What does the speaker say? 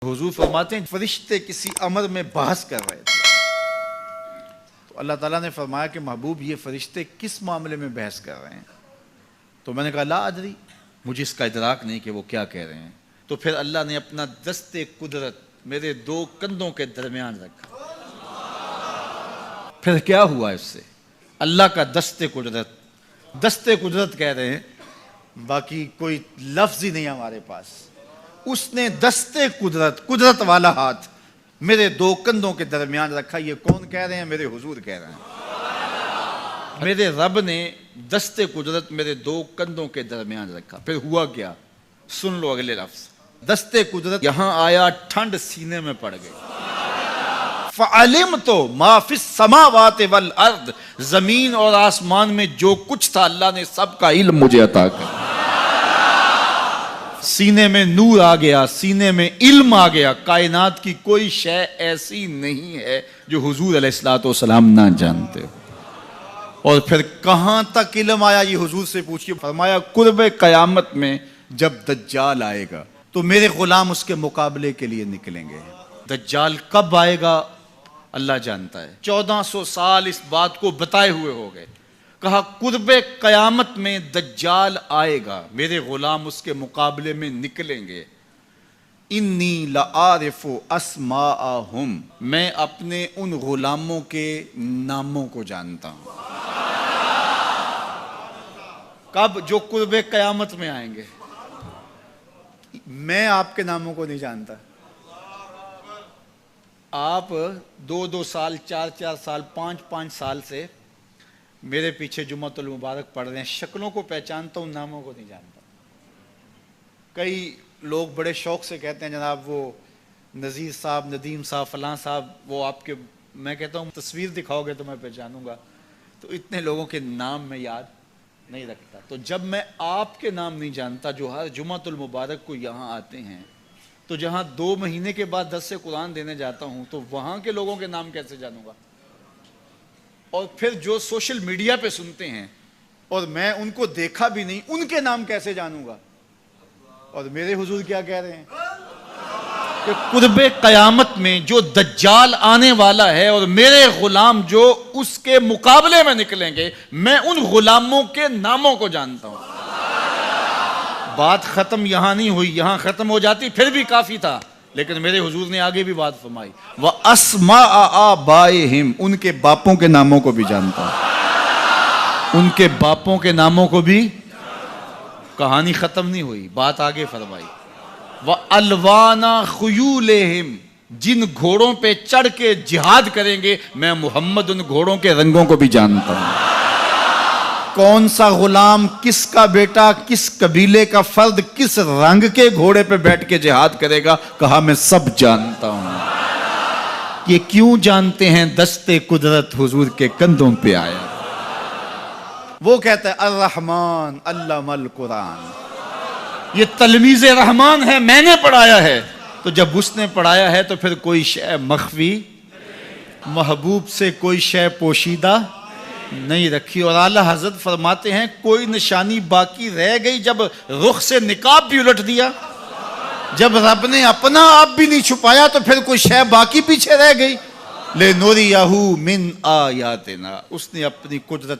हुजूर फरमाते हैं फरिश्ते किसी अमर में बहस कर रहे थे तो अल्लाह ताला ने फरमाया कि महबूब ये फरिश्ते किस मामले में बहस कर रहे हैं। तो मैंने कहा ला अदरी, मुझे इसका इदराक नहीं कि वो क्या कह रहे हैं। तो फिर अल्लाह ने अपना दस्ते कुदरत मेरे दो कंधों के दरमियान रखा। फिर क्या हुआ इससे? अल्लाह का दस्ते कुदरत कह रहे हैं, बाकी कोई लफ्ज ही नहीं हमारे पास। उसने दस्ते कुदरत वाला हाथ मेरे दो कंधों के दरमियान रखा। ये कौन कह रहे हैं? मेरे हुजूर कह रहे हैं। मेरे रब ने दस्ते कुदरत मेरे दो कंधों के दरमियान रखा। फिर हुआ क्या? सुन लो अगले लफ्ज। दस्ते कुदरत यहां आया, ठंड सीने में पड़ गई। फ़अलिम तो माफिस समावात वल अर्द, जमीन और आसमान में जो कुछ था अल्लाह ने सबका इल्म मुझे अता कर। सीने में नूर आ गया, सीने में इल्म आ गया। कायनात की कोई शय ऐसी नहीं है जो हुजूर अलैहिस्सलाम ना जानते हो। और फिर कहां तक इल्म आया ये हुजूर से पूछिए। फरमाया कुर्ब कयामत में जब दज्जाल आएगा तो मेरे गुलाम उसके मुकाबले के लिए निकलेंगे। दज्जाल कब आएगा अल्लाह जानता है। 1400 साल इस बात को बताए हुए हो गए। कहा कुर्बे कयामत में दज्जाल आएगा, मेरे गुलाम उसके मुकाबले में निकलेंगे। इन्नी लआरिफु अस्माअहुम, मैं अपने उन गुलामों के नामों को जानता हूं। कब? जो कुर्बे कयामत में आएंगे। मैं आपके नामों को नहीं जानता। आप 2-2 साल, 4-4 साल, 5-5 साल से मेरे पीछे जुम्मतुल मुबारक पढ़ रहे हैं। शक्लों को पहचानता हूं, नामों को नहीं जानता। कई लोग बड़े शौक से कहते हैं जनाब वो नज़ीर साहब, नदीम साहब, फलां साहब, वो आपके, मैं कहता हूं तस्वीर दिखाओगे तो मैं पहचानूंगा। तो इतने लोगों के नाम मैं याद नहीं रखता। तो जब मैं आपके नाम नहीं जानता जो हर जुम्मतुल मुबारक को यहाँ आते हैं, तो जहाँ 2 महीने के बाद 10 से कुरान देने जाता हूँ तो वहाँ के लोगों के नाम कैसे जानूंगा? और फिर जो सोशल मीडिया पे सुनते हैं और मैं उनको देखा भी नहीं, उनके नाम कैसे जानूंगा? और मेरे हुजूर क्या कह रहे हैं कि कुर्बे कयामत में जो दज्जाल आने वाला है और मेरे गुलाम जो उसके मुकाबले में निकलेंगे, मैं उन गुलामों के नामों को जानता हूं। बात खत्म यहां नहीं हुई। यहां खत्म हो जाती फिर भी काफी था, लेकिन मेरे हुजूर ने आगे भी बात फरमाई। व अस्मा आबाइहिम, उनके बापों के नामों को भी जानता हूं। उनके बापों के नामों को भी। कहानी खत्म नहीं हुई, बात आगे फरमाई। व अलवाना खुयूलेहिम, जिन घोड़ों पे चढ़ के जिहाद करेंगे मैं मोहम्मद उन घोड़ों के रंगों को भी जानता हूं। कौन सा गुलाम, किसका बेटा, किस कबीले का फर्द किस रंग के घोड़े पे बैठ के जिहाद करेगा, कहा मैं सब जानता हूं। ये क्यों जानते हैं? दस्ते कुदरत हुजूर के कंधों पे आया। वो कहता है अर्रहमान अल्लमल कुरान, ये तलमीज़े रहमान है, मैंने पढ़ाया है। तो जब उसने पढ़ाया है तो फिर कोई शय मख्फी, महबूब से कोई शय पोशीदा नहीं रखी। और आला हजरत फरमाते हैं कोई निशानी बाकी रह गई जब रुख से निकाब भी उलट दिया, जब रब ने अपना आप भी नहीं छुपाया तो फिर कोई शय बाकी पीछे रह गई। ले नूरियहू मिन आयातिना, उसने अपनी कुदरत